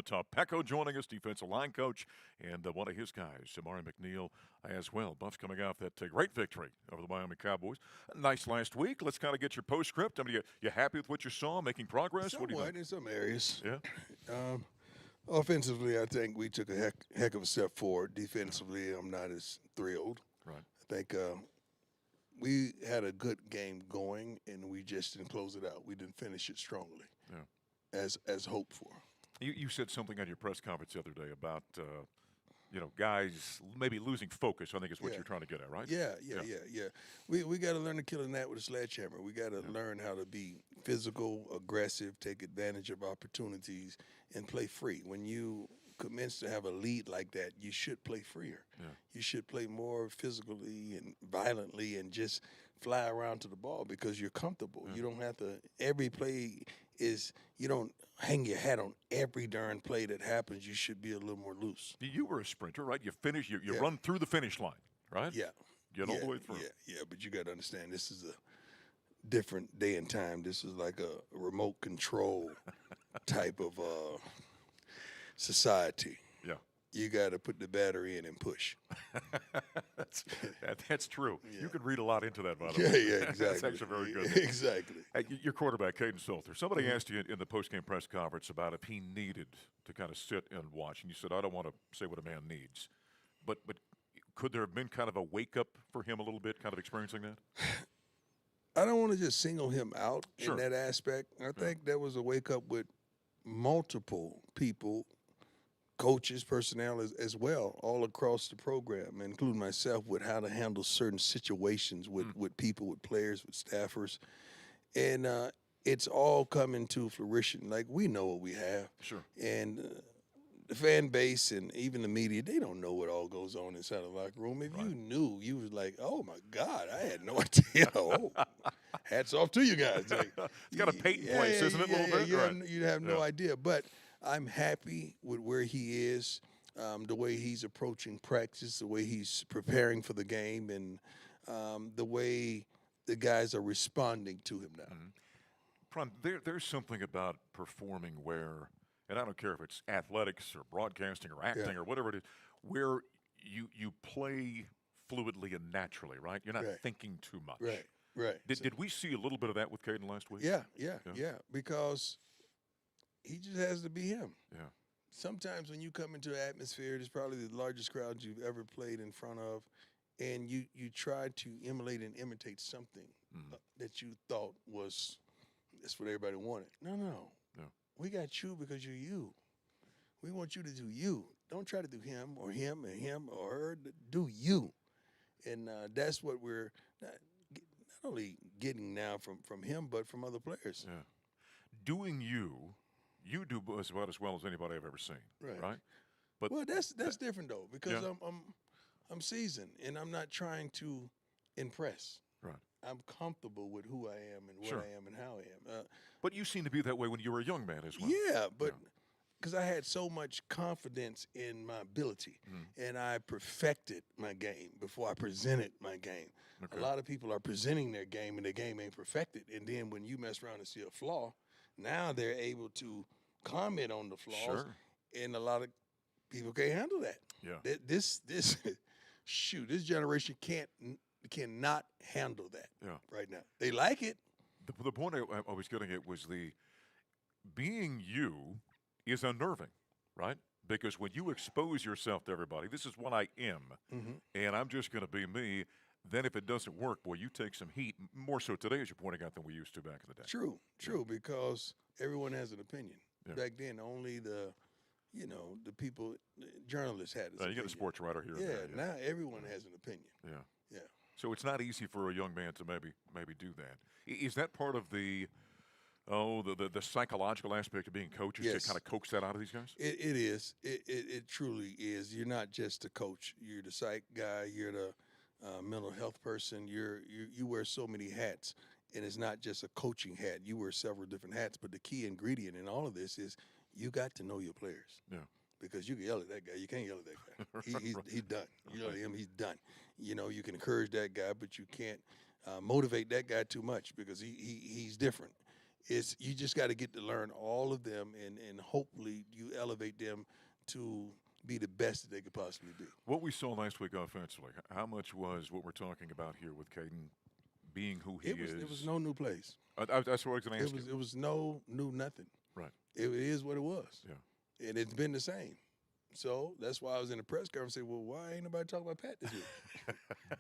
Domata. Peko joining us, defensive line coach, and one of his guys, Samari McNeil, as well. Buffs coming off that great victory over the Miami Cowboys. Nice last week. Let's kind of get your postscript. I mean, you happy with what you saw, making progress? What do you Somewhat think? in some areas. Yeah, Offensively, I think we took a heck of a step forward. Defensively, I'm not as thrilled. right. I think we had a good game going, and we just didn't close it out. We didn't finish it strongly, Yeah. as hoped for. You said something on your press conference the other day about guys maybe losing focus. I think is what Yeah. you're trying to get at, right? Yeah. We got to learn to kill a gnat with a sledgehammer. We got to learn how to be physical, aggressive, take advantage of opportunities, and play free. When you commence to have a lead like that, you should play freer. Yeah. You should play more physically and violently and just fly around to the ball because you're comfortable. Yeah. You don't have to. Every play is you don't hang your hat on every darn play that happens. You should be a little more loose. You were a sprinter, right? You finish. You Yeah. run through the finish line, right? Yeah. Get all the way through. Yeah. But you got to understand, this is a different day and time. This is like a remote control type of society. Yeah. You got to put the battery in and push. that's true. Yeah. You could read a lot into that, by the Yeah, way. exactly. That's actually very good. Exactly. Hey, your quarterback, Caden Salter. Somebody Mhm. asked you in the postgame press conference about if he needed to kind of sit and watch, and you said, "I don't want to say what a man needs," but could there have been kind of a wake up for him a little bit, kind of experiencing that? I don't want to just single him out Sure. in that aspect. I think that was a wake up with multiple people, coaches, personnel as well, all across the program, including myself, with how to handle certain situations with people, with players, with staffers. And it's all coming to fruition. Like, we know what we have. Sure. And the fan base and even the media, they don't know what all goes on inside the locker room. If you knew, you was like, oh, my God, I had no idea. Oh, hats off to you guys. Like, It's got a Peyton place, isn't it, a little bit? Right. You have no Yeah. idea. But I'm happy with where he is, the way he's approaching practice, the way he's preparing for the game, and the way the guys are responding to him now. Mhm. Prime, there's something about performing where, and I don't care if it's athletics or broadcasting or acting or whatever it is, where you play fluidly and naturally, right? You're not Right. thinking too much. Right. Did we see a little bit of that with Caden last week? Yeah. Because he just has to be him. Yeah. Sometimes when you come into an atmosphere, it's probably the largest crowd you've ever played in front of, and you try to emulate and imitate something that you thought was that's what everybody wanted. No. Yeah. We got you because you're you. We want you to do you. Don't try to do him or him or her. Do you. And that's what we're not only getting now from him, but from other players. Yeah. Doing you do as well as anybody I've ever seen. Right? But Well, that's different though, because Yeah. I'm seasoned and I'm not trying to impress. right. I'm comfortable with who I am and what Sure. I am and how I am. But you seem to be that way when you were a young man as well. Yeah, but because I had so much confidence in my ability, and I perfected my game before I presented my game. Okay. A lot of people are presenting their game and their game ain't perfected, and then when you mess around and see a flaw, now they're able to comment on the flaws, Sure. and a lot of people can't handle that. Yeah. This shoot, this generation cannot handle that right now. They like it. The point I was getting at was the being you is unnerving, right? Because when you expose yourself to everybody, this is what I am, and I'm just going to be me. Then if it doesn't work, boy, you take some heat, more so today, as you're pointing out, than we used to back in the day. True, because everyone has an opinion. Yeah. Back then, only the people, journalists had this You opinion. get a sports writer here. Yeah, and there, now everyone has an opinion. Yeah. So it's not easy for a young man to maybe do that. Is that part of the psychological aspect of being coaches Yes. to kind of coax that out of these guys? It is. It truly is. You're not just a coach. You're the psych guy. You're the mental health person. You wear so many hats, and it's not just a coaching hat. You wear several different hats. But the key ingredient in all of this is you got to know your players. Yeah. Because you can yell at that guy. You can't yell at that guy. Right. He's done. You yell at him, he's done. You can encourage that guy, but you can't motivate that guy too much because he's different. it's you just got to get to learn all of them, and hopefully you elevate them to be the best that they could possibly be. What we saw last week offensively, how much was what we're talking about here with Caden being who he is? It was no new plays. That's what I was going to ask you. It was no new nothing. Right. It is what it was. Yeah. And it's been the same. So that's why I was in the press conference saying, well, why ain't nobody talking about Pat this week?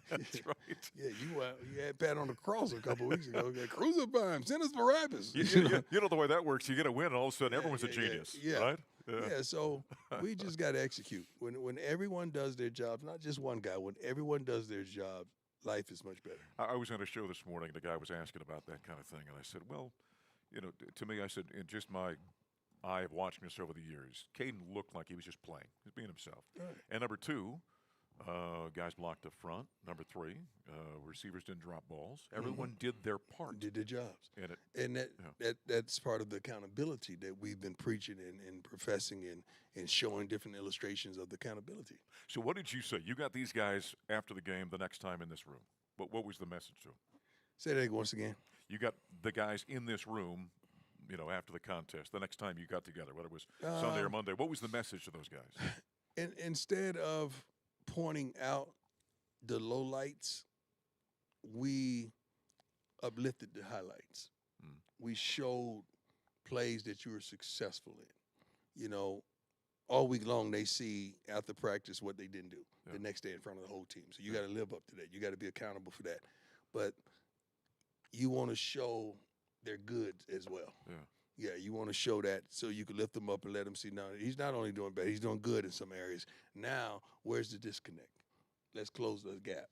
That's right. Yeah, you had Pat on the cross a couple weeks ago. Cruiser by him. Send us Barabbas. You know the way that works. You get a win, and all of a sudden everyone's a genius. Yeah. Right? Yeah, so we just got to execute. When everyone does their jobs, not just one guy, when everyone does their job, life is much better. I was on a show this morning. The guy was asking about that kind of thing, and I said, well, to me, I said, in just my eye of watching this over the years, Caden looked like he was just playing. He was being himself. Right. And number two, guys blocked up front. Number three, receivers didn't drop balls. Everyone did their part. Did their jobs. And that's part of the accountability that we've been preaching and professing and showing different illustrations of the accountability. So what did you say? You got these guys after the game the next time in this room. What was the message to them? Say that once again. You got the guys in this room, after the contest, the next time you got together, whether it was Sunday or Monday. What was the message to those guys? And instead of pointing out the lowlights, we uplifted the highlights. We showed plays that you were successful in. All week long they see after practice what they didn't do the next day in front of the whole team. So you got to live up to that. You got to be accountable for that. But you want to show their good as well. Yeah, you want to show that so you can lift them up and let them see, no, he's not only doing bad, he's doing good in some areas. Now, where's the disconnect? Let's close the gap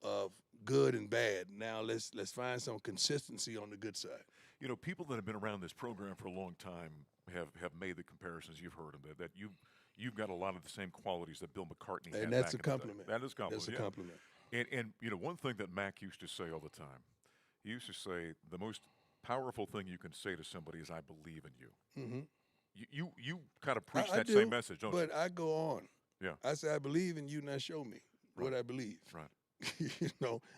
of good and bad. Now let's find some consistency on the good side. People that have been around this program for a long time have made the comparisons. You've heard them, that you've got a lot of the same qualities that Bill McCartney had. And that's a back in the day. compliment. That is a compliment. That's a compliment. And one thing that Mac used to say all the time, he used to say the most powerful thing you can say to somebody is, I believe in you. Mm-hmm. You kind of preach that same message, don't you? But I go on. Yeah. I say, I believe in you, now show me what I believe. Right.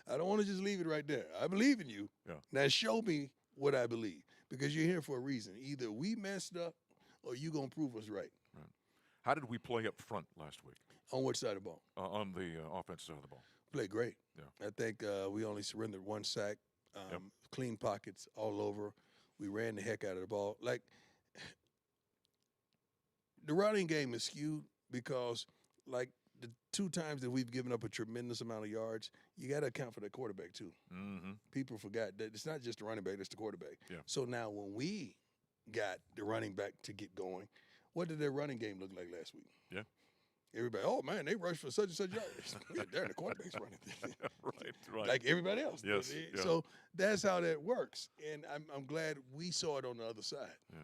I don't want to just leave it right there. I believe in you. Yeah. Now show me what I believe. Because you're here for a reason. Either we messed up or you going to prove us right. Right. How did we play up front last week? On which side of the ball? On the offensive side of the ball. Played great. Yeah. I think we only surrendered one sack. Clean pockets all over. We ran the heck out of the ball. Like, the running game is skewed because, like, the two times that we've given up a tremendous amount of yards, you got to account for the quarterback too. Mm-hmm. People forgot that it's not just the running back, it's the quarterback. Yeah. So now when we got the running back to get going, what did their running game look like last week? Yeah. Everybody, oh, man, they rushed for such and such yards. Yeah, they're the quarterback's running. Right. Like everybody else. Yes. Yeah. So that's how that works. And I'm glad we saw it on the other side. Yeah.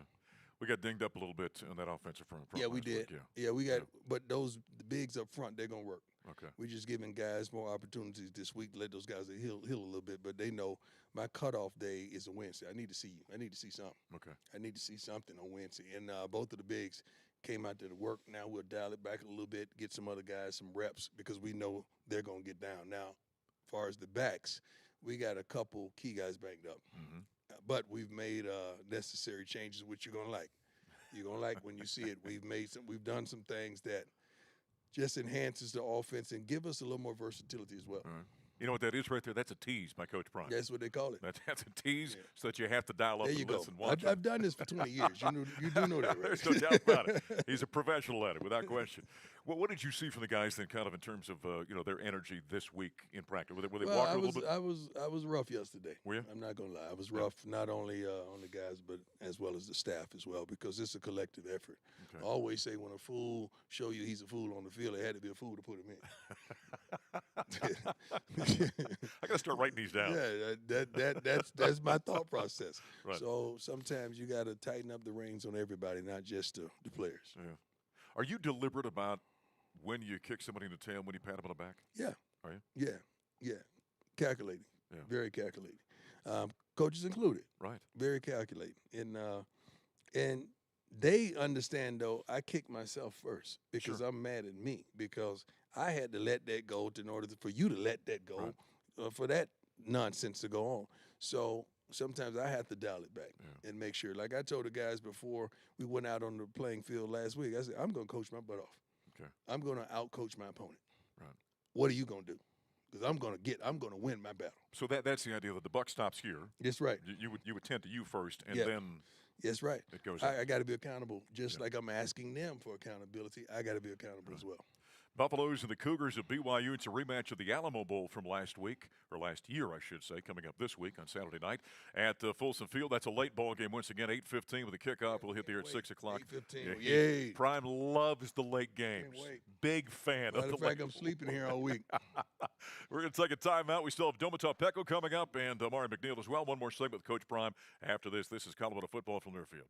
We got dinged up a little bit on that offensive front. Yeah, we did. Yeah, we got. But the bigs up front, they're gonna work. Okay. We're just giving guys more opportunities this week to let those guys heal a little bit. But they know my cutoff day is a Wednesday. I need to see you. I need to see something. Okay. I need to see something on Wednesday. And both of the bigs came out there to work. Now we'll dial it back a little bit, get some other guys some reps because we know they're gonna get down. Now, as far as the backs, we got a couple key guys banged up. Mm-hmm. But we've made necessary changes, which you're gonna like. You're gonna like when you see it. We've done some things that just enhances the offense and give us a little more versatility as well. All right. You know what that is right there? That's a tease by Coach Prime. That's what they call it. That's a tease, so that you have to dial up there you and go. listen. Watch I've done this for 20 years. You do know that, right? There's no doubt about it. He's a professional at it, without question. Well, what did you see from the guys then, kind of in terms of their energy this week in practice? Were they walking a little bit? I was rough yesterday. Were you? I'm not gonna lie. I was rough, not only on the guys, but as well as the staff as well, because it's a collective effort. Okay. I always say when a fool show you he's a fool on the field, it had to be a fool to put him in. I got to start writing these down. Yeah, that's my thought process. Right. So sometimes you got to tighten up the reins on everybody, not just the players. Yeah. Are you deliberate about when you kick somebody in the tail, when you pat them on the back? Yeah. Are you? Yeah. Calculating. Yeah. Very calculating. Coaches included. Right. Very calculating. And they understand, though, I kick myself first because I'm mad at me because I had to let that go in order for you to let that go, for that nonsense to go on. So sometimes I have to dial it back and make sure. Like I told the guys before we went out on the playing field last week, I said, I'm going to coach my butt off. Okay. I'm going to out-coach my opponent. Right. What are you going to do? Because I'm going to win my battle. So that's the idea that the buck stops here. That's right. You would tend to you first, and Yep. then that's right. it goes. I got to be accountable, just like I'm asking them for accountability. I got to be accountable as well. Buffaloes and the Cougars of BYU. It's a rematch of the Alamo Bowl from last week, or last year, I should say, coming up this week on Saturday night at Folsom Field. That's a late ball game once again, 8:15 with the kickoff. We'll hit there at 6 o'clock. 8:15. Yay. Prime loves the late games. Big fan Matter of the of fact, late. I'm sleeping here all week. We're going to take a timeout. We still have Domata Peko coming up and Amari McNeil as well. One more segment with Coach Prime after this. This is Colorado football from Learfield.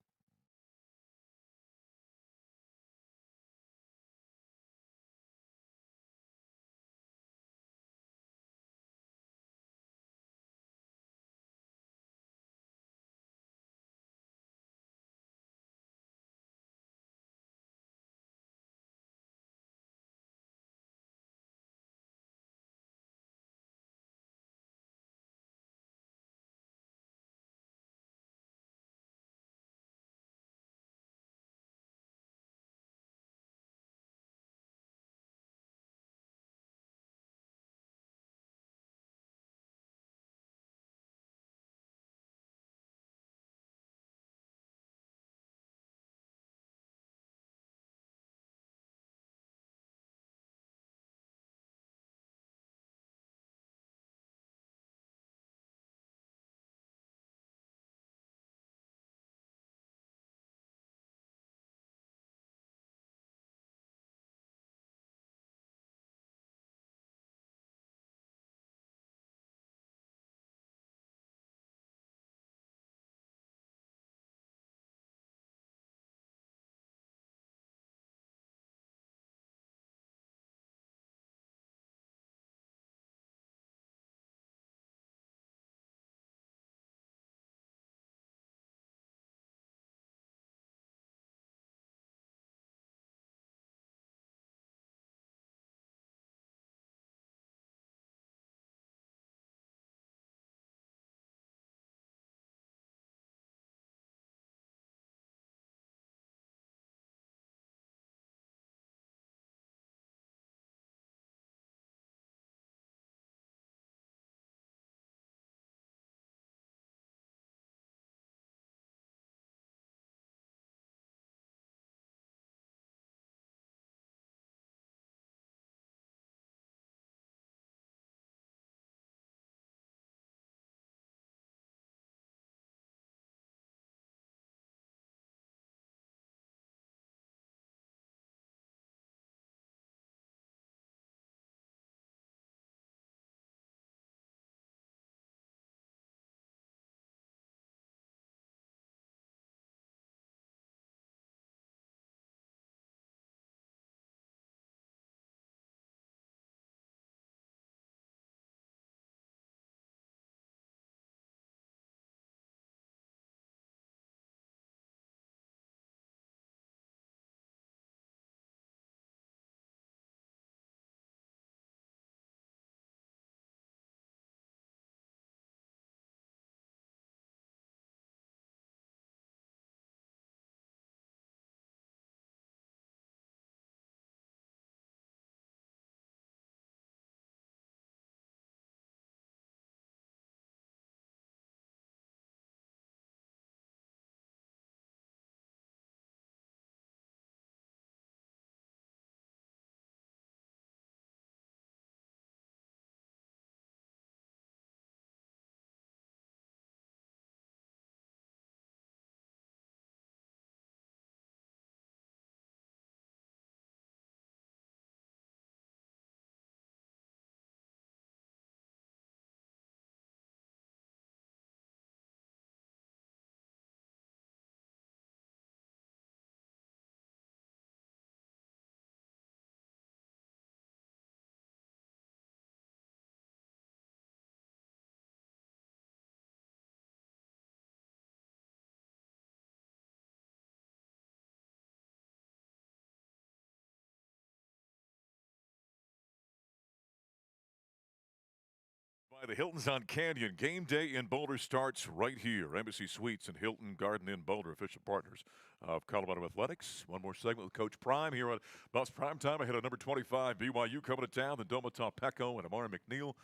The Hilton's on Canyon. Game day in Boulder starts right here. Embassy Suites and Hilton Garden Inn Boulder, official partners of Colorado Athletics. One more segment with Coach Prime here on Buffs Prime Time. Ahead of number 25, BYU coming to town. Then Domata, Peko, and Amari McNeil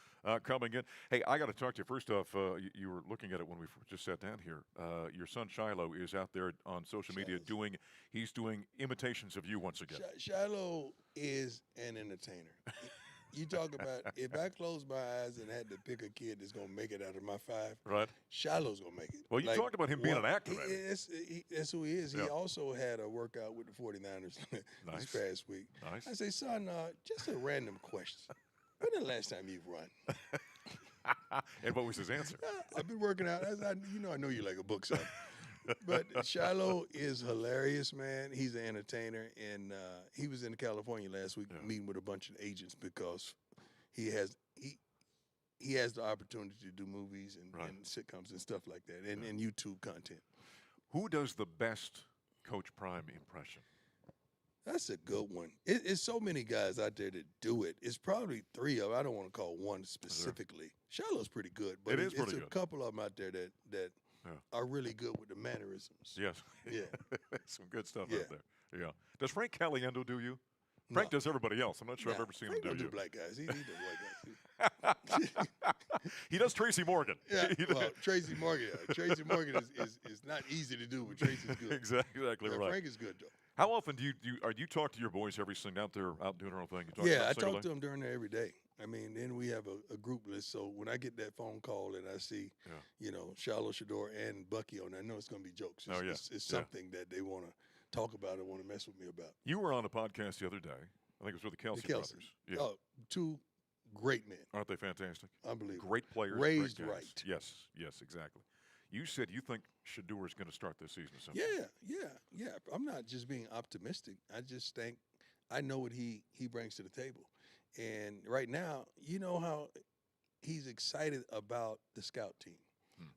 coming in. Hey, I got to talk to you. First off, you were looking at it when we just sat down here. Your son Shiloh is out there on social media he's doing imitations of you once again. Shiloh is an entertainer. You talk about, if I close my eyes and had to pick a kid that's going to make it out of my five, right? Shiloh's going to make it. Well, you talked about him being an actor. That's who he is. Yeah. He also had a workout with the 49ers this past week. Nice. I say, son, just a random question. When the last time you've run? And what was his answer? I've been working out. I know you like a book, son. But Shiloh is hilarious, man. He's an entertainer, and he was in California last week meeting with a bunch of agents because he has the opportunity to do movies and sitcoms and stuff like that, and YouTube content. Who does the best Coach Prime impression? That's a good one. It's so many guys out there that do it. It's probably three of them. I don't want to call one specifically. Shiloh's pretty good, but it's a couple of them out there that are really good with the mannerisms. Yes. Yeah. Some good stuff out there. Yeah. Does Frank Caliendo do you? Frank does everybody else. I'm not sure I've ever seen him do you. Black guys. He does white guys. He does Tracy Morgan. Yeah. Well, Tracy Morgan. Tracy Morgan is not easy to do, but Tracy's good. Exactly right. Frank is good, though. How often do you talk to your boys every single out there out doing their own thing? I talk to them during there every day. I mean, then we have a group list. So when I get that phone call and I see, Shiloh, Shador, and Bucky on there, I know it's going to be jokes. It's something that they want to talk about and want to mess with me about. You were on a podcast the other day. I think it was with the Kelsey brothers. Yeah. Oh, two great men. Aren't they fantastic? Unbelievable. Great players. Raised great right. Yes, exactly. You said you think Shador is going to start this season sometime. Yeah. I'm not just being optimistic. I just think I know what he brings to the table. And right now, you know how he's excited about the scout team.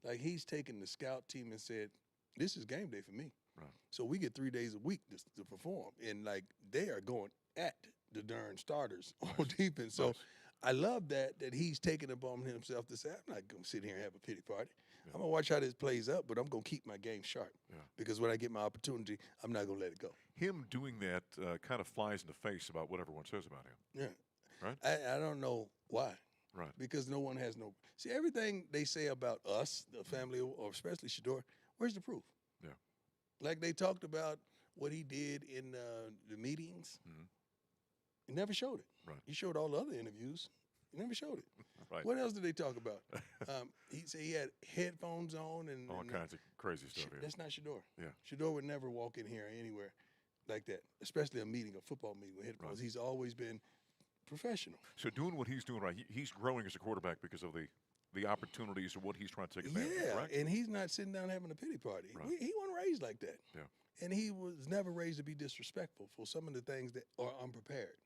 Like he's taken the scout team and said, this is game day for me. Right. So we get 3 days a week to perform. And like they are going at the darn starters on defense. So I love that he's taking it upon himself to say, I'm not going to sit here and have a pity party. Yeah. I'm going to watch how this plays up, but I'm going to keep my game sharp. Yeah. Because when I get my opportunity, I'm not going to let it go. Him doing that kind of flies in the face about what everyone says about him. Yeah. Right? I don't know why. Right. Because no one has no – see, everything they say about us, the family, or especially Shador, where's the proof? Yeah. Like they talked about what he did in the meetings. Mm-hmm. He never showed it. Right. He showed all the other interviews. He never showed it. Right. What else did they talk about? He said he had headphones on and all kinds of crazy stuff. That's not Shador. Yeah. Shador would never walk in here anywhere like that, especially a football meeting with headphones. Right. He's always been professional. So doing what he's doing right, he's growing as a quarterback because of the opportunities of what he's trying to take advantage of. Right? And he's not sitting down having a pity party. Right. He wasn't raised like that. Yeah. And he was never raised to be disrespectful for some of the things that are unprepared.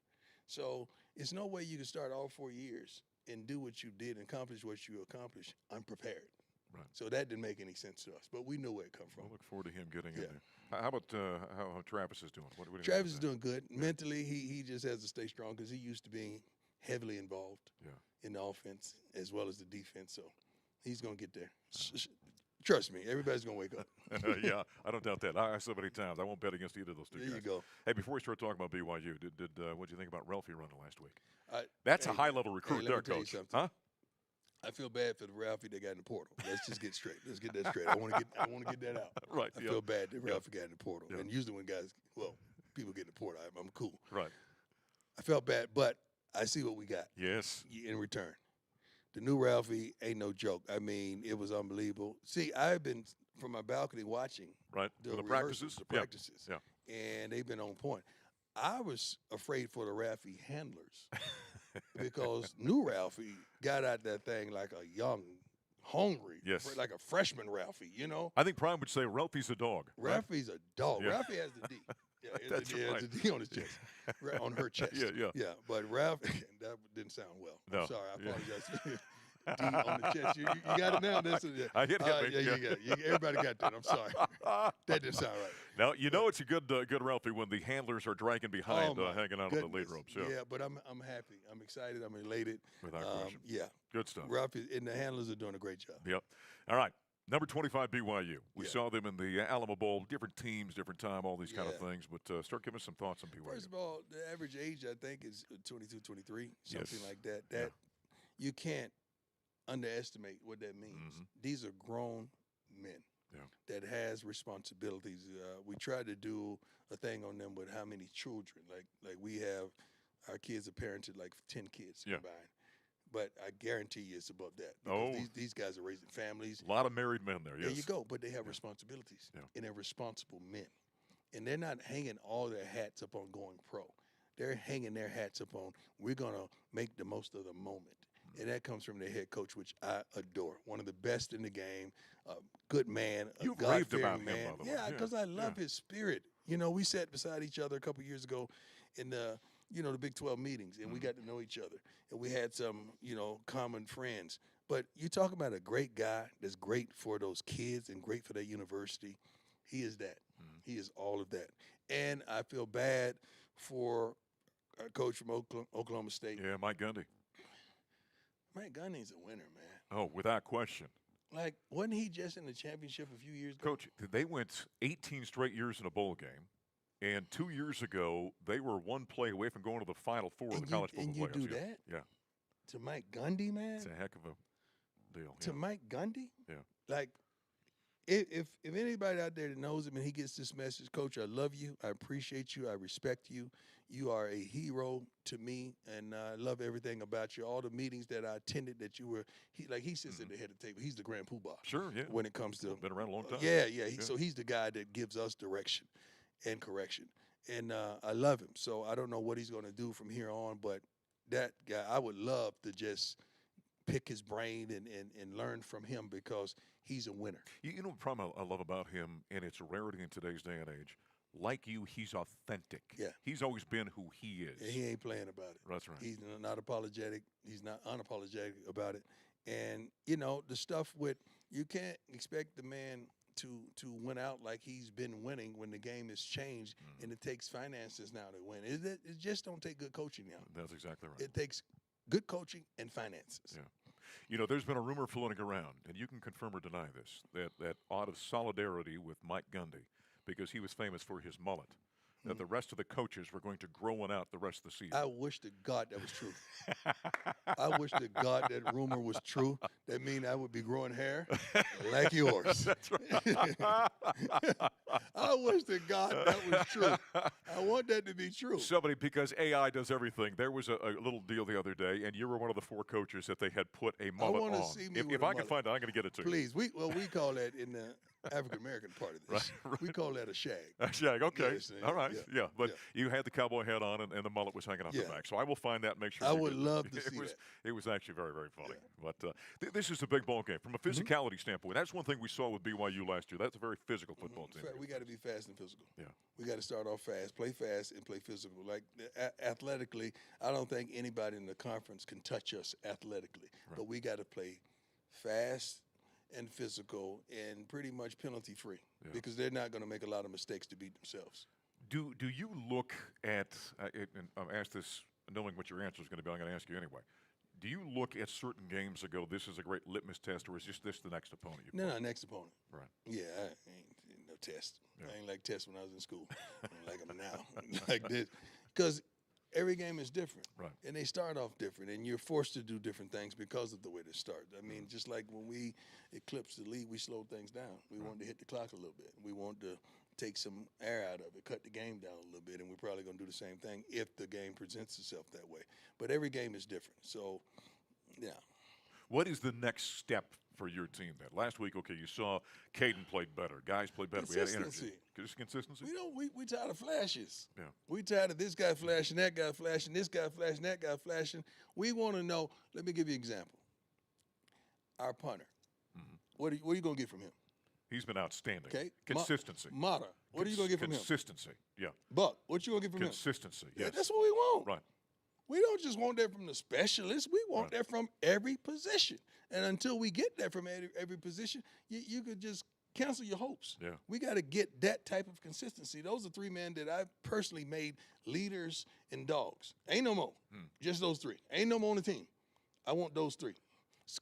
So it's no way you can start all 4 years and do what you did and accomplish what you accomplished unprepared. Right. So that didn't make any sense to us, but we know where it come from. We'll look forward to him getting in there. How about how Travis is doing? What Travis is doing good. Yeah. Mentally, he just has to stay strong because he used to being heavily involved in the offense as well as the defense. So he's going to get there. Trust me, everybody's going to wake up. Yeah, I don't doubt that. I said many times I won't bet against either of those two guys. There you go. Hey, before we start talking about BYU, what did you think about Ralphie running last week? That's a high-level recruit there, Coach. Huh? I feel bad for the Ralphie that got in the portal. Let's just get straight. Let's get that straight. I want to get that out. Right. I feel bad that Ralphie got in the portal. And usually when people get in the portal, I'm cool. Right. I felt bad, but I see what we got. Yes. In return. The new Ralphie ain't no joke. I mean, it was unbelievable. See, I've been from my balcony watching the practices. Yeah. And they've been on point. I was afraid for the Ralphie handlers because new Ralphie got out that thing like a young, hungry, like a freshman Ralphie, you know? I think Prime would say Ralphie's a dog. Ralphie's a dog. Yeah. Ralphie has the D. Yeah, That's right. It's a D on his chest, on her chest. Yeah. But Ralphie, that didn't sound well. No. I'm sorry, I apologize. D on the chest. You got it now. That's it. I hit me. Yeah. Everybody got that. I'm sorry. That didn't sound right. Now you know it's a good Ralphie when the handlers are dragging behind, hanging out on the lead ropes. Yeah, but I'm happy. I'm excited. I'm elated. Without question. Yeah. Good stuff. Ralphie and the handlers are doing a great job. Yep. All right. Number 25, BYU. We saw them in the Alamo Bowl, different teams, different time, all these kind of things. But start giving us some thoughts on BYU. First of all, the average age, I think, is 22, 23, something like that. You can't underestimate what that means. Mm-hmm. These are grown men that has responsibilities. We try to do a thing on them with how many children. Like we have, our kids are parented like 10 kids combined. But I guarantee you it's above that. Because these guys are raising families. A lot of married men there, yes. There you go. But they have responsibilities. Yeah. And they're responsible men. And they're not hanging all their hats up on going pro. They're hanging their hats up on, we're going to make the most of the moment. And that comes from their head coach, which I adore. One of the best in the game, a good man, a You've raved about man. him, by the way. Yeah, because I love his spirit. You know, we sat beside each other a couple years ago in the Big 12 meetings, and we got to know each other. And we had some, common friends. But you talk about a great guy that's great for those kids and great for that university. He is that. He is all of that. And I feel bad for our coach from Oklahoma State. Yeah, Mike Gundy. Mike Gundy's a winner, man. Oh, without question. Like, wasn't he just in the championship a few years ago? Coach, they went 18 straight years in a bowl game. And 2 years ago, they were one play away from going to the Final Four of the college football playoffs. And you do that? Yeah. To Mike Gundy, man? It's a heck of a deal. To Mike Gundy? Yeah. Like, if anybody out there that knows him and he gets this message, Coach, I love you, I appreciate you, I respect you. You are a hero to me, and I love everything about you. All the meetings that I attended that you were, he sits at the head of the table. He's the grand poobah. Sure, yeah. When it comes to. Been around a long time. So he's the guy that gives us direction and correction. And I love him. So I don't know what he's going to do from here on, but that guy, I would love to just pick his brain and learn from him because he's a winner. You know the problem I love about him, and it's a rarity in today's day and age, like you, he's authentic. Yeah. He's always been who he is. And he ain't playing about it. That's right. He's not apologetic. He's not unapologetic about it. And, the stuff with, you can't expect the man to win out like he's been winning when the game has changed, and it takes finances now to win. It just don't take good coaching now. That's exactly right. It takes good coaching and finances. Yeah. There's been a rumor floating around, and you can confirm or deny this, that out of solidarity with Mike Gundy, because he was famous for his mullet, that the rest of the coaches were going to grow one out the rest of the season. I wish to God that was true. I wish to God that rumor was true. That means I would be growing hair like yours. That's right. I wish to God that was true. I want that to be true. Somebody, because AI does everything. There was a little deal the other day, and you were one of the 4 coaches that they had put a mullet on. I want to see me If I can find it, I'm going to get it to you. Please. We call that in the African-American part of this. Right. We call that a shag. A shag, okay. Yes, all right, yeah. But yeah. you had the cowboy hat on, and the mullet was hanging off the back. So I will find that and make sure. I would love to see that. that. It was actually very, very funny. Yeah. But this is a big ball game. From a physicality standpoint, that's one thing we saw with BYU last year. That's a very physical football team. We got to be fast and physical. Yeah. We got to start off fast, play fast, and play physical. Like, athletically, I don't think anybody in the conference can touch us athletically. Right. But we got to play fast and physical and pretty much penalty-free because they're not going to make a lot of mistakes to beat themselves. Do you look at and I'll ask this knowing what your answer is going to be, I'm going to ask you anyway. Do you look at certain games and go, this is a great litmus test, or is this the next opponent you play? No, next opponent. Right. Yeah, I ain't no test. Yeah. I ain't like tests when I was in school. I don't like them now. Like this. Because every game is different. Right. And they start off different, and you're forced to do different things because of the way they start. I mean, just like when we eclipsed the lead, we slowed things down. We wanted to hit the clock a little bit. We wanted to take some air out of it, cut the game down a little bit, and we're probably going to do the same thing if the game presents itself that way. But every game is different. So, yeah. What is the next step for your team then? Last week, okay, you saw Caden played better. Guys played better. We had energy. Consistency? We tired of flashes. Yeah. We tired of this guy flashing, that guy flashing, this guy flashing, that guy flashing. We want to know. Let me give you an example. Our punter. What are you going to get from him? He's been outstanding. Okay. Consistency. Mata. What are you going to get from him? Consistency. Yeah. Buck. What you going to get from him? Consistency. Yes. That's what we want. Right. We don't just want that from the specialists. We want Right. that from every position. And until we get that from every position, you could just cancel your hopes. Yeah. We got to get that type of consistency. Those are three men that I've personally made leaders and dogs. Ain't no more. Just those three. Ain't no more on the team. I want those three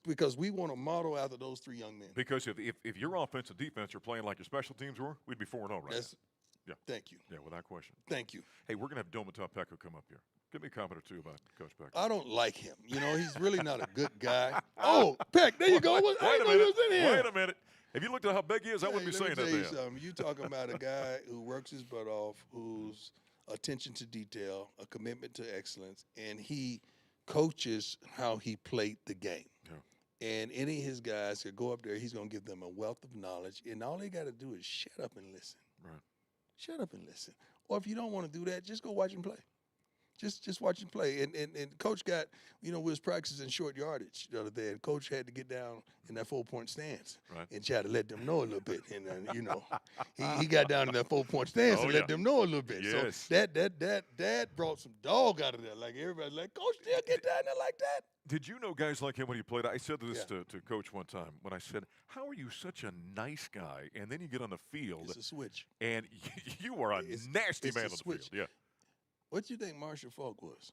because we want to model after those three young men. Because if your offense and defense are playing like your special teams were, we'd be 4-0 right now. Yeah. Thank you. Yeah, without question. Thank you. Hey, we're going to have Domata Peko come up here. Give me a comment or two about Coach Peko. I don't like him. You know, he's really not a good guy. Oh, Peck, there you go. Wait a minute. Wait a minute. Have you looked at how big he is? I wouldn't be saying that to him. Something. You talking about a guy who works his butt off, whose attention to detail, a commitment to excellence, and he coaches how he played the game. Yeah. And any of his guys could go up there, he's going to give them a wealth of knowledge, and all they got to do is shut up and listen. Right. Shut up and listen. Or if you don't want to do that, just go watch him play. Just watch him play. And Coach got, we was practicing short yardage the other day, and Coach had to get down in that 4-point stance and try to let them know a little bit. And, he got down in that 4-point stance and let them know a little bit. Yes. So that brought some dog out of there. Like, everybody's like, Coach still get down there like that? Did you know guys like him when he played? I said this to Coach one time when I said, how are you such a nice guy? And then you get on the field. It's a switch. And you are a nasty man on the field. Yeah. What do you think Marshall Falk was?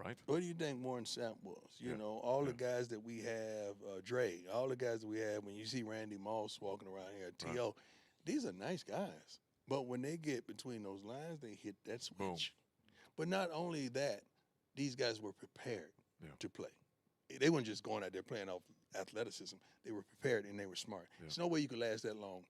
Right. What do you think Warren Sapp was? All the guys that we have, Dre, all the guys that we have, when you see Randy Moss walking around here, T.O., these are nice guys. But when they get between those lines, they hit that switch. Boom. But not only that, these guys were prepared to play. They weren't just going out there playing off athleticism. They were prepared and they were smart. Yeah. There's no way you could last that long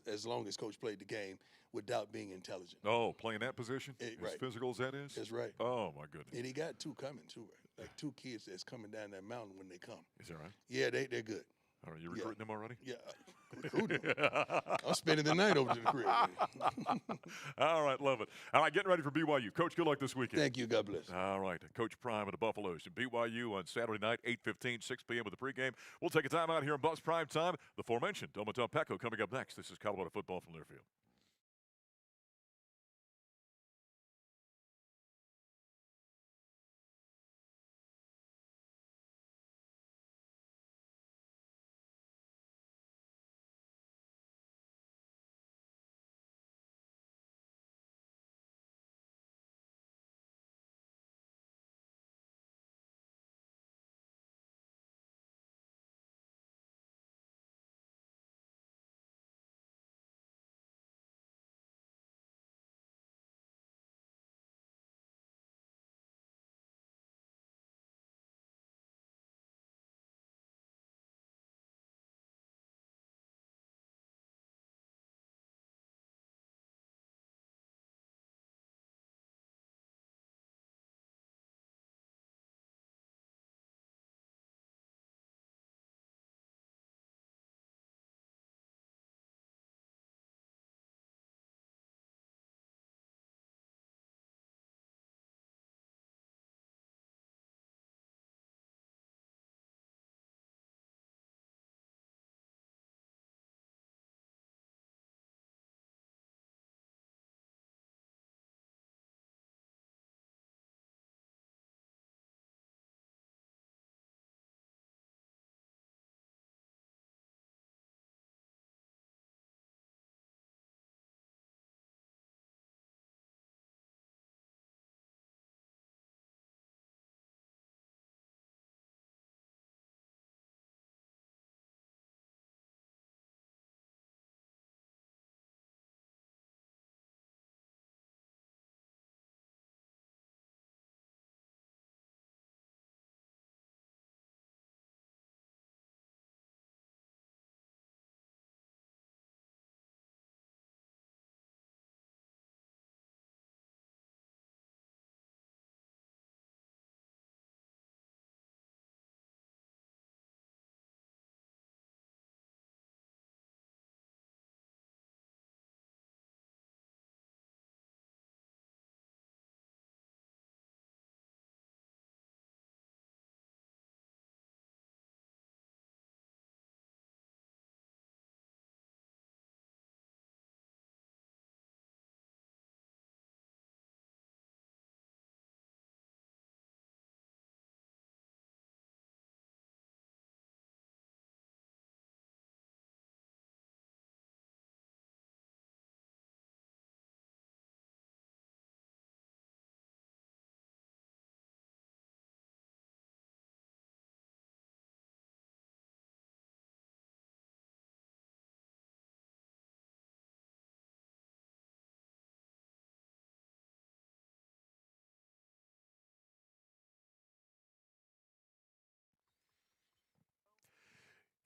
as long as Coach played the game without being intelligent. Oh, playing that position? As right. physical as that is? That's right. Oh, my goodness. And he got two coming, too. Right? Like two kids that's coming down that mountain when they come. Is that right? Yeah, they're good. All right, you recruiting them already? Yeah, recruiting them. I'm spending the night over to the crib. All right, love it. All right, getting ready for BYU. Coach, good luck this weekend. Thank you. God bless. All right, Coach Prime of the Buffaloes and BYU on Saturday night, 8:15, 6 p.m. with the pregame. We'll take a time out here in Buffs Prime Time. The aforementioned Domata Peko coming up next. This is Colorado football from Learfield.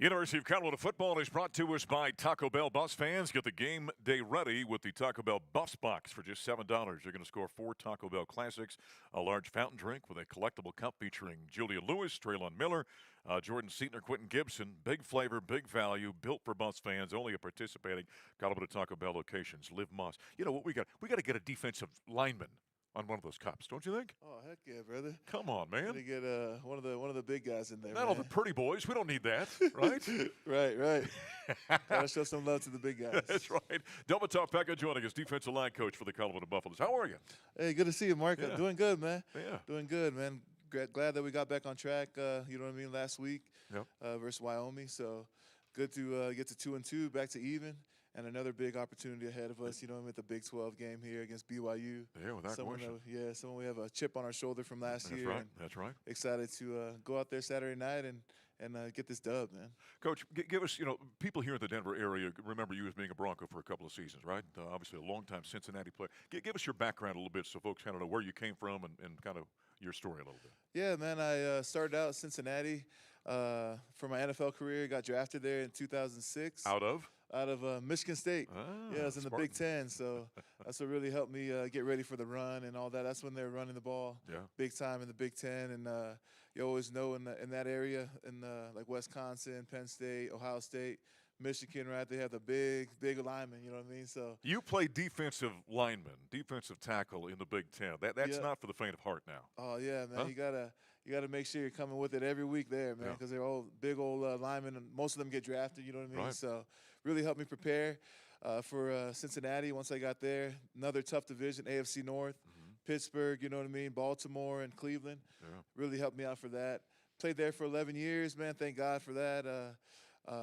University of Colorado football is brought to us by Taco Bell Bus fans. Get the game day ready with the Taco Bell Bus Box for just $7. You're going to score 4 Taco Bell classics, a large fountain drink with a collectible cup featuring Julia Lewis, Traylon Miller, Jordan Seatner, Quentin Gibson. Big flavor, big value, built for bus fans, only at participating Colorado Taco Bell locations. Live Moss. You know what we got? We got to get a defensive lineman on one of those cups, don't you think? Oh, heck yeah, brother. Come on, man. Gotta get one of the big guys in there. Not all the pretty boys. We don't need that, right? right. Gotta show some love to the big guys. That's right. Domata, Peko joining us, defensive line coach for the Colorado Buffaloes. How are you? Hey, good to see you, Mark. Yeah. Doing good, man. Yeah. Doing good, man. Glad that we got back on track, you know what I mean, last week Yep. versus Wyoming. So good to get to 2-2, back to even. And another big opportunity ahead of us, you know, with the Big 12 game here against BYU. Yeah, without question. Someone we have a chip on our shoulder from last year. Right. And That's right. excited to go out there Saturday night and get this dub, man. Coach, give us, people here in the Denver area remember you as being a Bronco for a couple of seasons, right? Obviously a longtime Cincinnati player. Give us your background a little bit so folks kind of know where you came from and kind of your story a little bit. Yeah, man, I started out at Cincinnati for my NFL career. Got drafted there in 2006. Out of Michigan State. Yeah, I was in the Big Spartan. Ten, so that's what really helped me get ready for the run and all that. That's when they were running the ball big time in the Big Ten, and you always know in that area, in like Wisconsin, Penn State, Ohio State, Michigan, right? They have the big linemen, you know what I mean? So you play defensive lineman, defensive tackle in the Big Ten. That's not for the faint of heart now. Oh yeah, man, Huh? you gotta make sure you're coming with it every week there, man, because they're all big old linemen, and most of them get drafted, you know what I mean? Right. So really helped me prepare for Cincinnati once I got there. Another tough division, AFC North, Pittsburgh, you know what I mean, Baltimore and Cleveland. Yeah. Really helped me out for that. Played there for 11 years, man. Thank God for that.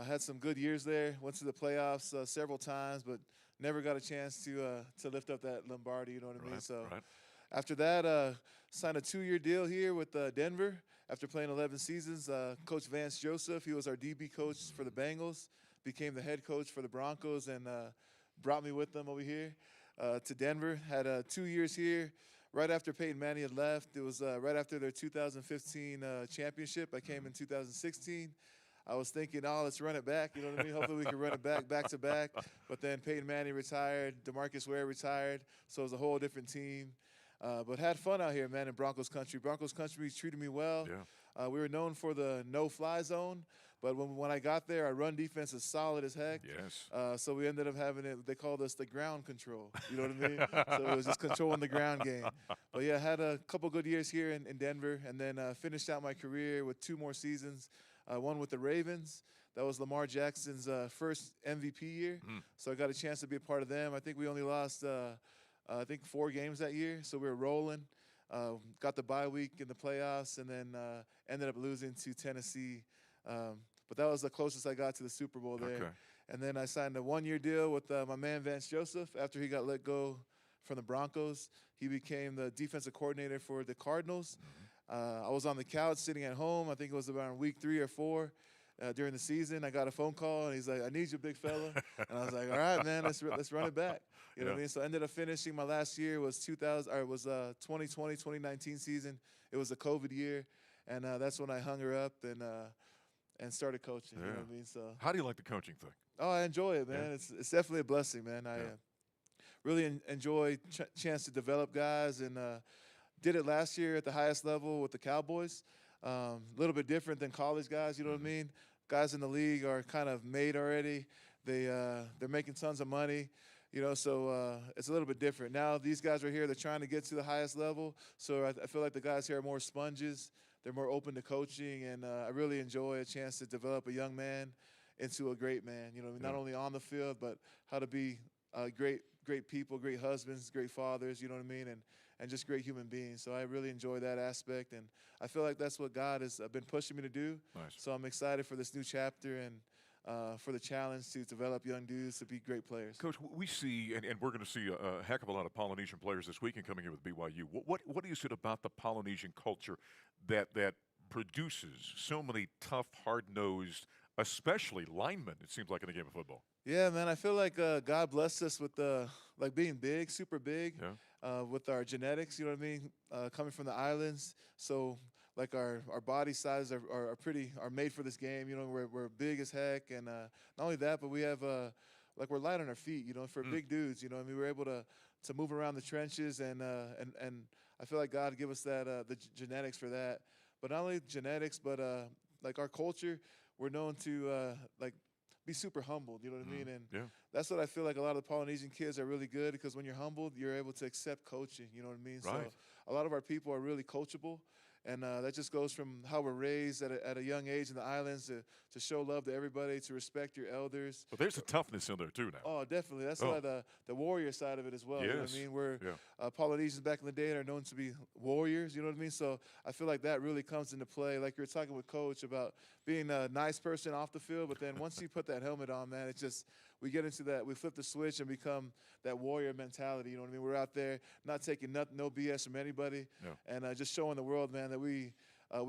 Had some good years there. Went to the playoffs several times, but never got a chance to lift up that Lombardi, you know what I mean? So after that, signed a 2-year deal here with Denver. After playing 11 seasons, Coach Vance Joseph, he was our DB coach for the Bengals, became the head coach for the Broncos, and brought me with them over here to Denver. Had 2 years here. Right after Peyton Manning had left, it was right after their 2015 championship. I came in 2016. I was thinking, let's run it back. You know what I mean? Hopefully we can run it back to back. But then Peyton Manning retired, DeMarcus Ware retired, so it was a whole different team. But had fun out here, man, in Broncos country. Broncos country treated me well. Yeah. We were known for the no-fly zone, but when I got there, our run defense is solid as heck. Yes. So we ended up having it. They called us the ground control. You know what I mean? So it was just controlling the ground game. But yeah, had a couple good years here in Denver, and then finished out my career with 2 more seasons. One with the Ravens. That was Lamar Jackson's first MVP year. So I got a chance to be a part of them. I think we only lost, 4 games that year. So we were rolling. Got the bye week in the playoffs, and then ended up losing to Tennessee. But that was the closest I got to the Super Bowl there. Okay. And then I signed a 1-year deal with my man Vance Joseph. After he got let go from the Broncos, he became the defensive coordinator for the Cardinals. I was on the couch sitting at home. I think it was around week 3 or 4 during the season. I got a phone call, and he's like, "I need you, big fella." And I was like, "All right, man, let's run it back." You know what I mean? So I ended up finishing my last year was 2020, 2019 season. It was a COVID year, and that's when I hung her up and started coaching. You know what I mean? So how do you like the coaching thing? Oh, I enjoy it, man. Yeah. It's definitely a blessing, man. I really enjoy chance to develop guys, and did it last year at the highest level with the Cowboys. A little bit different than college guys, you know what I mean? Guys in the league are kind of made already. They're making tons of money, you know, so it's a little bit different. Now these guys are here, they're trying to get to the highest level, so I feel like the guys here are more sponges. They're more open to coaching, and I really enjoy a chance to develop a young man into a great man, you know, not only on the field, but how to be great people, great husbands, great fathers, you know what I mean, and just great human beings. So I really enjoy that aspect, and I feel like that's what God has been pushing me to do. Nice. So I'm excited for this new chapter and for the challenge to develop young dudes to be great players. Coach, we see, and we're going to see a heck of a lot of Polynesian players this weekend coming here with BYU. What is it about the Polynesian culture that produces so many tough, hard-nosed, especially linemen, it seems like, in a game of football? Yeah, man, I feel like God blessed us with being big, super big, with our genetics, you know what I mean, coming from the islands. So like our body sizes are made for this game. You know, we're big as heck, and not only that, but we have like we're light on our feet. You know, for big dudes. You know, I mean, we're able to move around the trenches, and I feel like God give us that the genetics for that. But not only genetics, but like our culture, we're known to like be super humbled. You know what I mean? And Yeah. that's what I feel like a lot of the Polynesian kids are really good, because when you're humbled, you're able to accept coaching. You know what I mean? Right. So a lot of our people are really coachable. And that just goes from how we're raised at a young age in the islands to show love to everybody, to respect your elders. But there's a toughness in there too now. Oh, definitely. That's Oh. the warrior side of it as well. You know what Yes. I mean? We're Yeah. Polynesians back in the day are known to be warriors. You know what I mean? So I feel like that really comes into play. Like you were talking with Coach about being a nice person off the field, but then once you put that helmet on, man, it's just we get into that. We flip the switch and become that warrior mentality. You know what I mean? We're out there not taking no BS from anybody, Yeah. and just showing the world, man, that we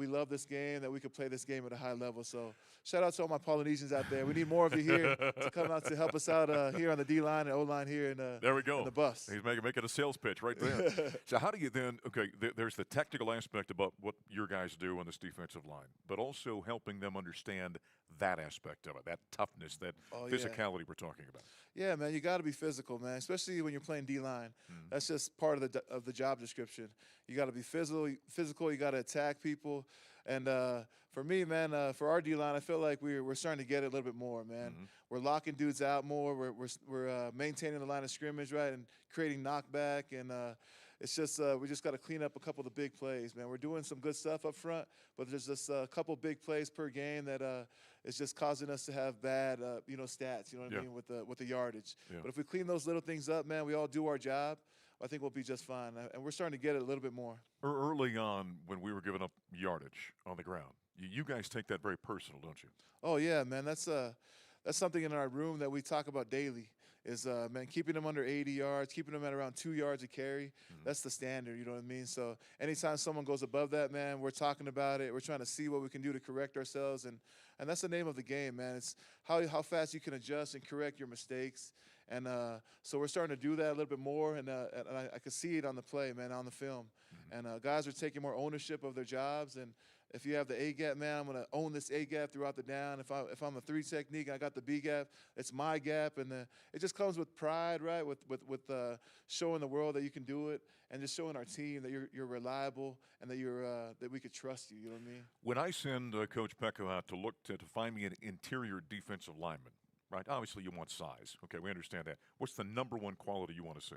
love this game, that we could play this game at a high level. So shout out to all my Polynesians out there. We need more of you here to come out to help us out here on the D-line and O-line here in, There we go. in the bus. He's making a sales pitch right there. So how do you then, okay, there's the technical aspect about what your guys do on this defensive line, but also helping them understand that aspect of it, that toughness, that Oh, yeah. physicality we're talking about. Yeah, man, you got to be physical, man, especially when you're playing D-line. That's just part of the job description. You got to be physical. You got to attack people. And for me, man, for our D-line, I feel like we're starting to get it a little bit more, man. We're locking dudes out more. We're maintaining the line of scrimmage, right, and creating knockback. And it's just we just got to clean up a couple of the big plays, man. We're doing some good stuff up front, but there's just a couple big plays per game that is just causing us to have bad, stats. You know what I mean, with the yardage. Yeah. But if we clean those little things up, man, we all do our job, I think we'll be just fine. And we're starting to get it a little bit more. Early on, when we were giving up yardage on the ground, you guys take that very personal, don't you? Oh yeah, man. That's something in our room that we talk about daily. Is man, keeping them under 80 yards, keeping them at around 2 yards a carry. That's the standard. You know what I mean? So anytime someone goes above that, man, we're talking about it. We're trying to see what we can do to correct ourselves, and that's the name of the game, man. It's how fast you can adjust and correct your mistakes. And so we're starting to do that a little bit more, and I can see it on the play, man, on the film. And guys are taking more ownership of their jobs. And if you have the A gap, man, I'm going to own this A gap throughout the down. If I'm a 3 technique, I got the B gap. It's my gap, and it just comes with pride, right? With showing the world that you can do it, and just showing our team that you're reliable and that we could trust you. You know what I mean? When I send Coach Peko out to look to find me an interior defensive lineman, right? Obviously, you want size. Okay, we understand that. What's the number one quality you want to see?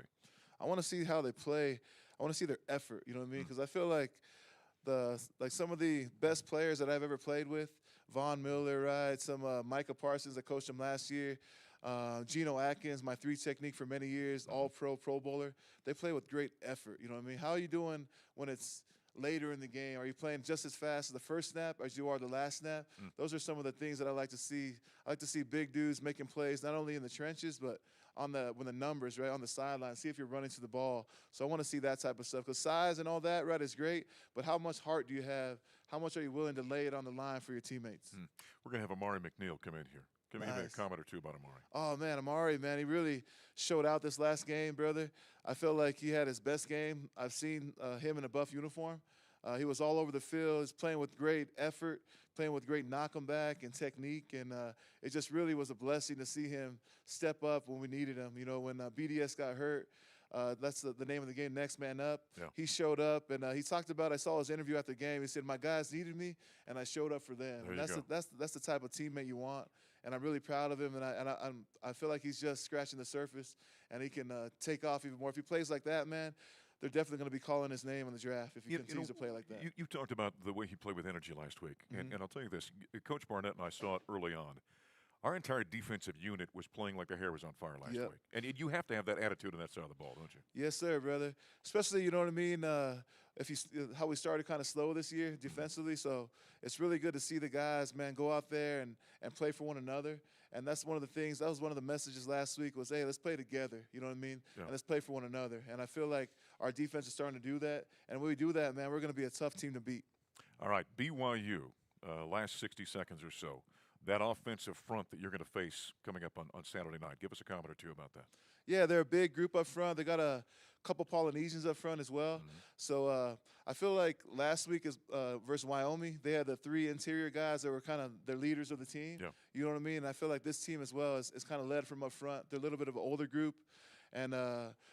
I want to see how they play. I want to see their effort. You know what I mean? Because I feel like some of the best players that I've ever played with, Von Miller, right? Some Micah Parsons, I coached him last year. Geno Atkins, my 3 technique for many years, All-Pro, Pro Bowler. They play with great effort. You know what I mean? How are you doing when it's later in the game? Are you playing just as fast as the first snap as you are the last snap? Those are some of the things that I like to see. I like to see big dudes making plays, not only in the trenches, but when the numbers, right, on the sideline, see if you're running to the ball. So I want to see that type of stuff, because size and all that, right, is great, but how much heart do you have? How much are you willing to lay it on the line for your teammates? We're going to have Amari McNeil come in here. Give me a Nice. comment or two about Amari. Oh, man, Amari, man, he really showed out this last game, brother. I feel like he had his best game. I've seen him in a buff uniform. He was all over the field. He's playing with great effort, playing with great knock-em-back and technique, and it just really was a blessing to see him step up when we needed him. You know, when BDS got hurt, that's the name of the game, Next Man Up. Yeah. He showed up, and he talked about, I saw his interview after the game. He said, my guys needed me, and I showed up for them. There And you that's the type of teammate you want, and I'm really proud of him, and I feel like he's just scratching the surface, and he can take off even more. If he plays like that, man, they're definitely going to be calling his name in the draft if he continues to play like that. You talked about the way he played with energy last week, and I'll tell you this. Coach Barnett and I saw it early on. Our entire defensive unit was playing like their hair was on fire last week. And you have to have that attitude on that side of the ball, don't you? Yes, sir, brother. Especially, you know what I mean, how we started kind of slow this year defensively. So it's really good to see the guys, man, go out there and play for one another. And that's one of the things, that was one of the messages last week was, hey, let's play together, you know what I mean? Yeah. And let's play for one another. And I feel like our defense is starting to do that. And when we do that, man, we're going to be a tough team to beat. All right, BYU, last 60 seconds or so. That offensive front that you're going to face coming up on Saturday night. Give us a comment or two about that. Yeah, they're a big group up front. They got a couple Polynesians up front as well. Mhm. So I feel like last week is versus Wyoming, they had the three interior guys that were kind of their leaders of the team. Yeah. You know what I mean? And I feel like this team as well is kind of led from up front. They're a little bit of an older group. And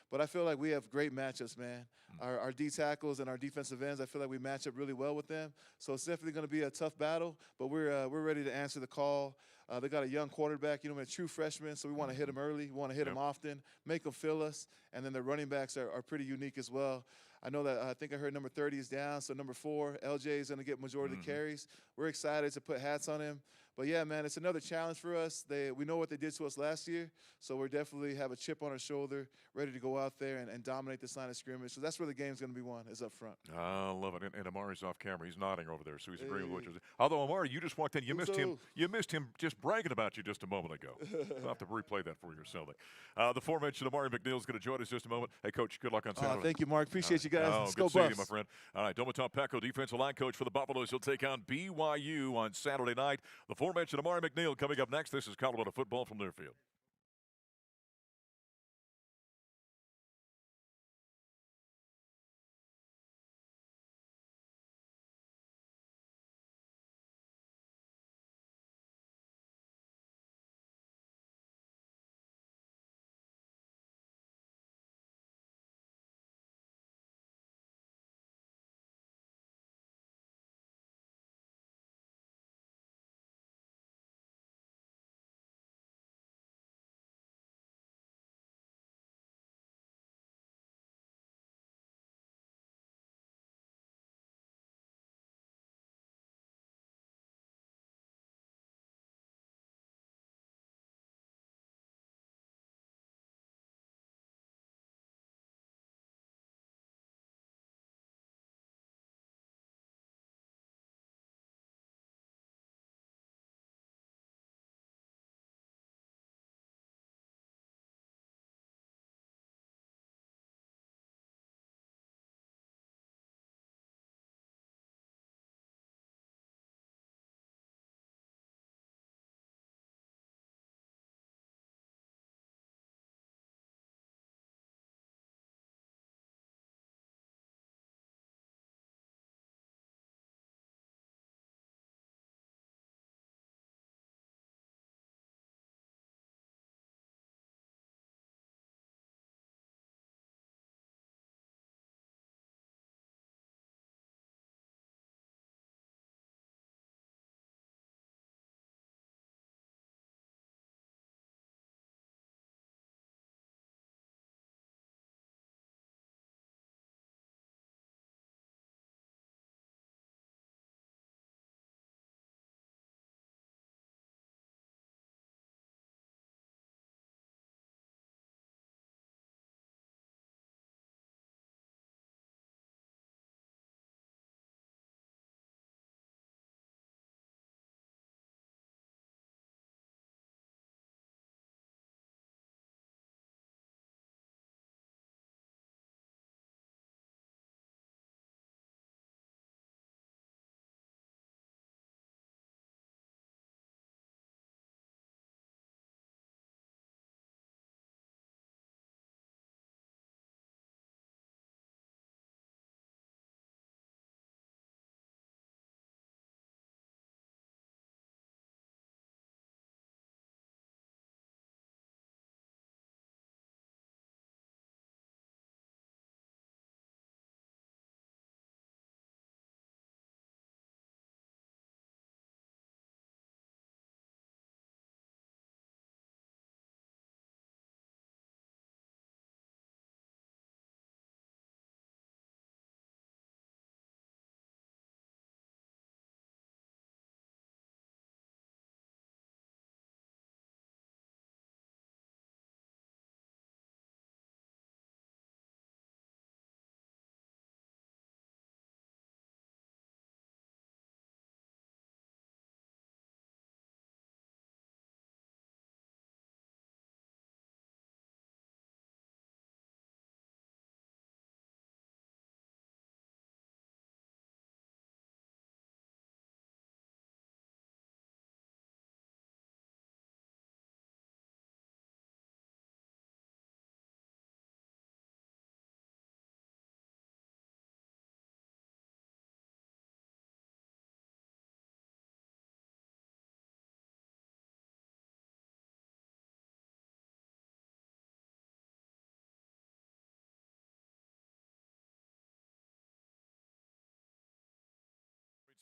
but I feel like we have great matchups, man. Our D tackles and our defensive ends, I feel like we match up really well with them. So it's definitely going to be a tough battle, but we're ready to answer the call. They got a young quarterback, a true freshman, so we want to hit him early. We want to hit him often, make him feel us, and then the running backs are pretty unique as well. I know that I think I heard number 30 is down, so number 4, LJ is going to get majority of the carries. We're excited to put hats on him. But yeah, man, it's another challenge for us. We know what they did to us last year, so we're definitely have a chip on our shoulder, ready to go out there and dominate this line of scrimmage. So that's where the game's going to be won, is up front. I love it. And Amari's off camera. He's nodding over there, so he's agreeing with what you're saying. Although, Amari, you just walked in. You missed him. You missed him just bragging about you just a moment ago. I'll have to replay that for yourself. The aforementioned Amari McNeil is going to join us just a moment. Hey, Coach, good luck on Saturday. Thank you, Mark. Appreciate you guys. Let's good go to see you, Buffs. my friend. All right, Domata Peko, defensive line coach for the Buffaloes. He'll take on BYU on Saturday night. The aforementioned Amari McNeil coming up next. This is Colorado football from Learfield.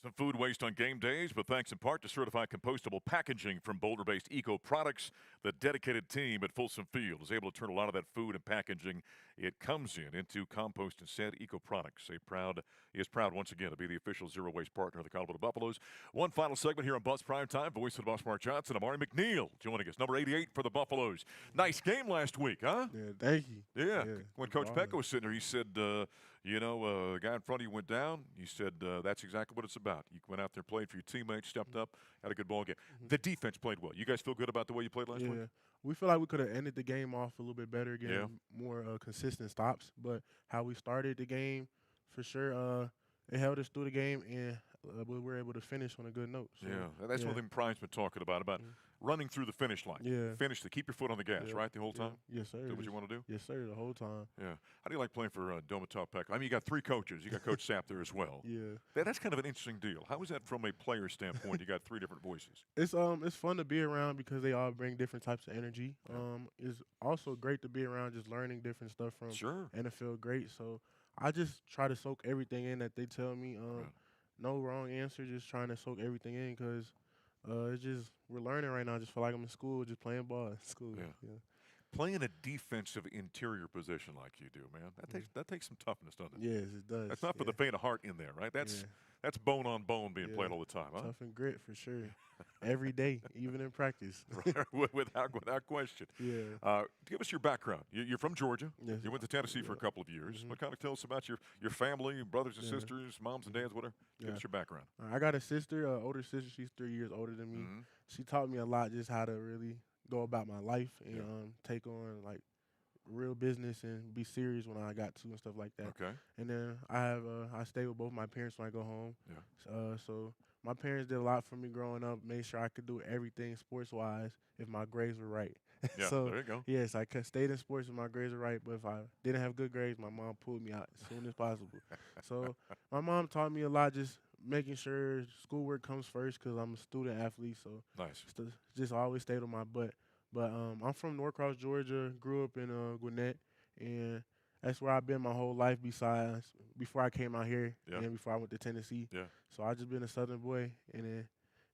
Some food waste on game days, but thanks in part to certified compostable packaging from Boulder-based Eco Products, the dedicated team at Folsom Field is able to turn a lot of that food and packaging it comes in into compost instead. Eco Products is proud once again to be the official zero waste partner of the Colorado Buffaloes. One final segment here on Buzz Prime Time. Voice of the boss, Mark Johnson. Amari McNeil joining us, number 88 for the Buffaloes. Nice game last week, huh? Yeah, thank you. Yeah. When Coach Ballin'. Peko was sitting there, he said, the guy in front of you went down. You said, that's exactly what it's about. You went out there, played for your teammates, stepped up, had a good ball game. The defense played well. You guys feel good about the way you played last week? We feel like we could have ended the game off a little bit better, getting more consistent stops. But how we started the game, for sure, it held us through the game, and we were able to finish on a good note. So, that's one thing Prime's been talking about running through the finish line. Finish to keep your foot on the gas, right, the whole time? Yes, sir. Do what you want to do? Yes, sir, the whole time. Yeah. How do you like playing for Domata, Peko? I mean, you got three coaches. You got Coach Sapp there as well. That's kind of an interesting deal. How is that from a player standpoint? You got three different voices. It's fun to be around because they all bring different types of energy. It's also great to be around, just learning different stuff from NFL greats. So I just try to soak everything in that they tell me. No wrong answer, just trying to soak everything in because it's just we're learning right now. I just feel like I'm in school, just playing ball at school. Playing a defensive interior position like you do, man, that takes some toughness, doesn't it? Yes, it does. That's not for the faint of heart in there, right? That's bone on bone being played all the time, huh? Tough and grit for sure. Every day, even in practice. without question. Give us your background. You're from Georgia. Yes. You went to Tennessee for a couple of years. What kind of tell us about your family, brothers and sisters, moms and dads, whatever? Give us your background. I got a sister, older sister. She's 3 years older than me. She taught me a lot, just how to really go about my life and take on like real business and be serious when I got to and stuff like that. And then I stay with both my parents when I go home. So my parents did a lot for me growing up, made sure I could do everything sports-wise if my grades were right. So, there you go. Yes, I stayed in sports if my grades were right, but if I didn't have good grades, my mom pulled me out as soon as possible. So my mom taught me a lot, just making sure schoolwork comes first because I'm a student athlete. So just always stayed on my butt. But I'm from Norcross, Georgia, grew up in Gwinnett, and that's where I've been my whole life before I came out here and before I went to Tennessee. So I just been a Southern boy, and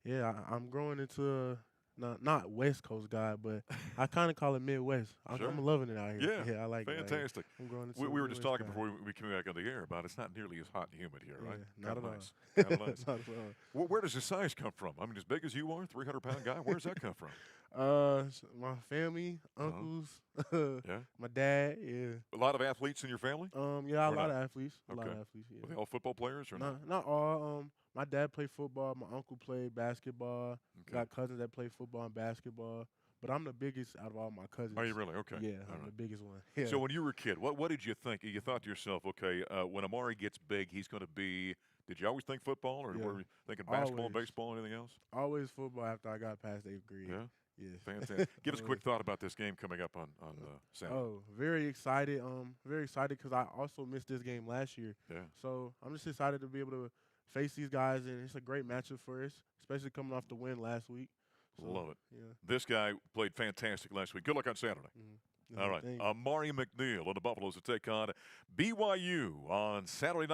then, I'm growing into not West Coast guy, but I kind of call it Midwest. I'm loving it out here. I like it. Fantastic. I'm growing into we were just talking guy. before we came back on the air about it's not nearly as hot and humid here, right? Not at all. Kinda nice. Not at all. Where does the size come from? I mean, as big as you are, 300-pound guy, where does that come from? My family, uncles, my dad, A lot of athletes in your family? a lot of athletes. A lot of athletes, Were they all football players or not? Not all. My dad played football. My uncle played basketball. Got cousins that play football and basketball. But I'm the biggest out of all my cousins. Are you really? Okay. Yeah, I'm the biggest one. Yeah. So when you were a kid, what did you think? You thought to yourself, okay, when Amari gets big, he's going to be – did you always think football or were you thinking basketball, baseball, anything else? Always football after I got past 8th grade. Yes. Fantastic. Give us a quick thought about this game coming up on Saturday. Oh, very excited. Very excited because I also missed this game last year. So I'm just excited to be able to face these guys, and it's a great matchup for us, especially coming off the win last week. So, love it. This guy played fantastic last week. Good luck on Saturday. All right. Amari McNeil and the Buffaloes will take on BYU on Saturday night.